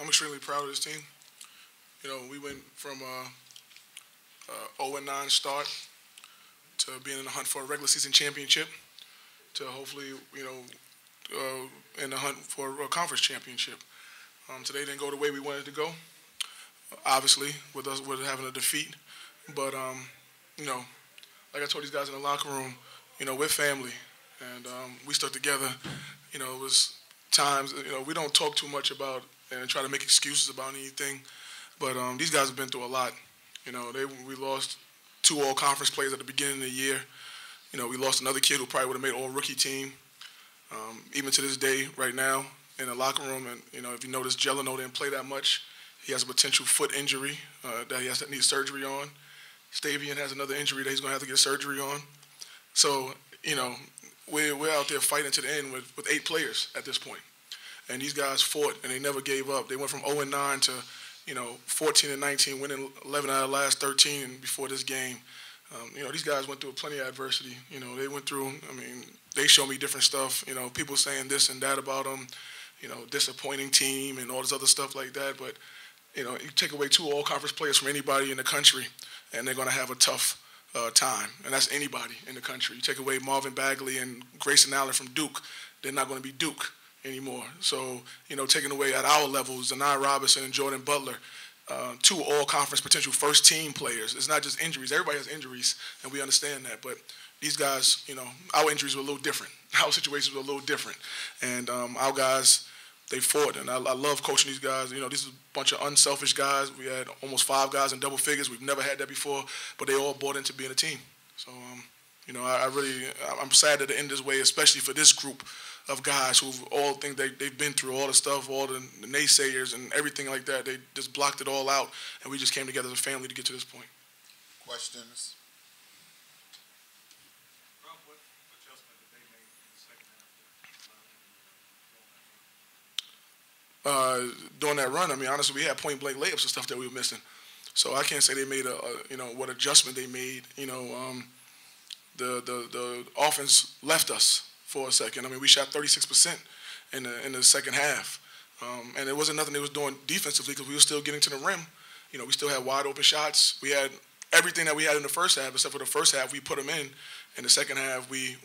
I'm extremely proud of this team. We went from 0-9 start to being in the hunt for a regular season championship to hopefully, in the hunt for a conference championship. Today didn't go the way we wanted it to go, obviously, with having a defeat. But, like I told these guys in the locker room, we're family, and we stuck together. It was times, we don't talk too much about and try to make excuses about anything, but these guys have been through a lot. We lost 2 all-conference players at the beginning of the year. We lost another kid who probably would have made all-rookie team. Even to this day, right now, in the locker room, and if you notice, Jeleno didn't play that much. He has a potential foot injury that he needs surgery on. Stavian has another injury that he's going to have to get surgery on. So, we're out there fighting to the end with 8 players at this point. And these guys fought, and they never gave up. They went from 0-9 to, 14-19, winning 11 out of the last 13 before this game. These guys went through plenty of adversity. They went through, they show me different stuff. People saying this and that about them, disappointing team and all this other stuff like that. But, you take away 2 all-conference players from anybody in the country, and they're going to have a tough time. And that's anybody in the country. You take away Marvin Bagley and Grayson Allen from Duke, they're not going to be Duke anymore. So, taking away at our levels, Zanai Robinson and Jordan Butler, 2 all-conference potential first-team players. It's not just injuries. Everybody has injuries, and we understand that. But these guys, our injuries were a little different. Our situations were a little different. And our guys, they fought, and I love coaching these guys. This is a bunch of unselfish guys. We had almost 5 guys in double figures. We've never had that before, but they all bought into being a team. So, I'm sad that it ended this way, especially for this group of guys who all think they've been through all the stuff, all the naysayers and everything like that. They just blocked it all out, and we just came together as a family to get to this point. Questions? Rob, what adjustment did they make in the second half? During that run, honestly, we had point-blank layups and stuff that we were missing. So I can't say they made what adjustment they made. The offense left us for a second. We shot 36% in the second half. And it wasn't nothing they was doing defensively because we were still getting to the rim. We still had wide open shots. We had everything that we had in the first half, except for the first half, we put them in. In the second half, we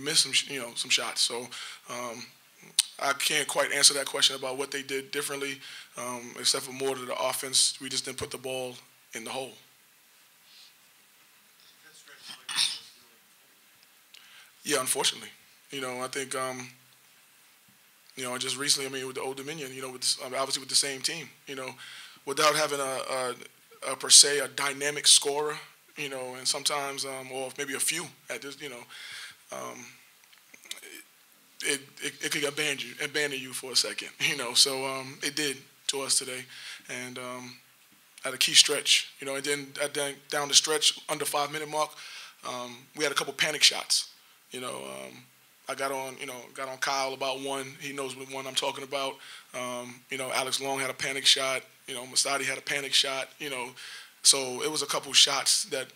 missed some shots. So I can't quite answer that question about what they did differently, except for more to the offense. We just didn't put the ball in the hole. Yeah, unfortunately. I think, just recently, with the Old Dominion, obviously with the same team, without having a per se, a dynamic scorer, and sometimes, or maybe a few at this, it could abandon you for a second, So it did to us today, and at a key stretch, and then down the stretch, under 5-minute mark, we had a couple panic shots, I got on Kyle about one. He knows what one I'm talking about. Alex Long had a panic shot. Masadi had a panic shot. So it was a couple shots that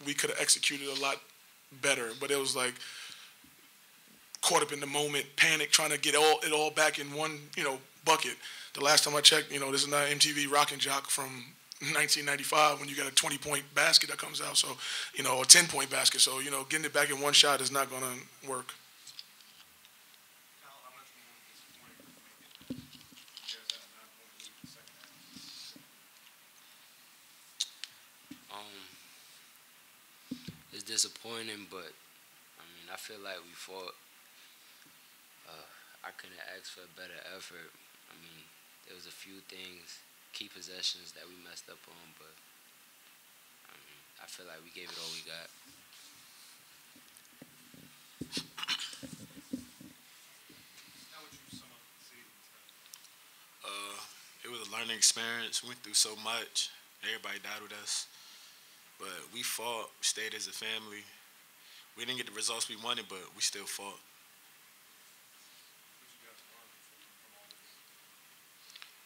we could have executed a lot better. But it was like caught up in the moment, panic, trying to get it all back in one bucket. The last time I checked, this is not MTV Rock and Jock from 1995 when you got a 20-point basket that comes out, so a 10-point basket. So getting it back in one shot is not going to work. It's disappointing, but I feel like we fought. I couldn't ask for a better effort. There was a few things, key possessions that we messed up on, but I feel like we gave it all we got. How would you sum up the season? It was a learning experience. We went through so much. Everybody died with us. But we fought, we stayed as a family. We didn't get the results we wanted, but we still fought.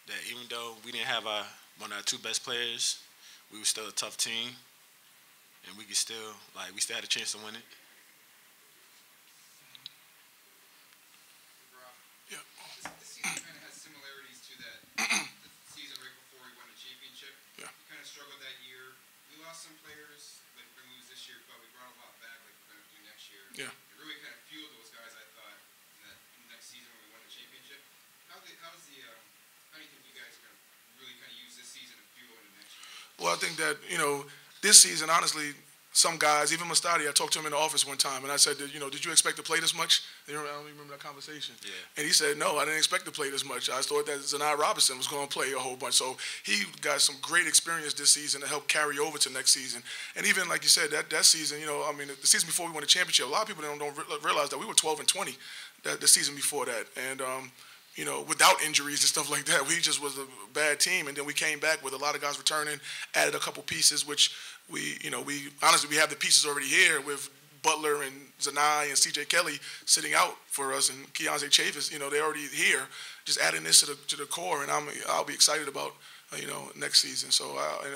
That even though we didn't have one of our 2 best players, we were still a tough team, and we still had a chance to win it. This season kind of has similarities to that How do you think you guys are going to really kind of use this season to fuel into next year? Well, I think that, this season, honestly, some guys, even Mustadi, I talked to him in the office one time, and I said, did you expect to play this much? I don't even remember that conversation. Yeah. And he said, no, I didn't expect to play this much. I thought that Zanai Robinson was going to play a whole bunch. So he got some great experience this season to help carry over to next season. And even, like you said, that season, the season before we won the championship, a lot of people don't realize that we were 12-20 the season before that. And, without injuries and stuff like that, we just was a bad team. And then we came back with a lot of guys returning, added a couple pieces, which we honestly, we have the pieces already here with Butler and Zanai and C.J. Kelly sitting out for us, and Keontae Chavis, they're already here. Just adding this to the core, and I'll be excited about, next season. So,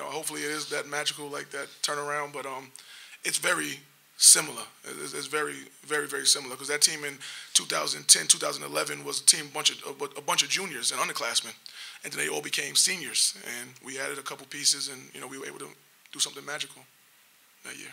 hopefully it is that magical, like that turnaround, but it's very similar. It's very, very, very similar, because that team in 2010, 2011 was a bunch of juniors and underclassmen, and then they all became seniors, and we added a couple pieces, and we were able to do something magical that year.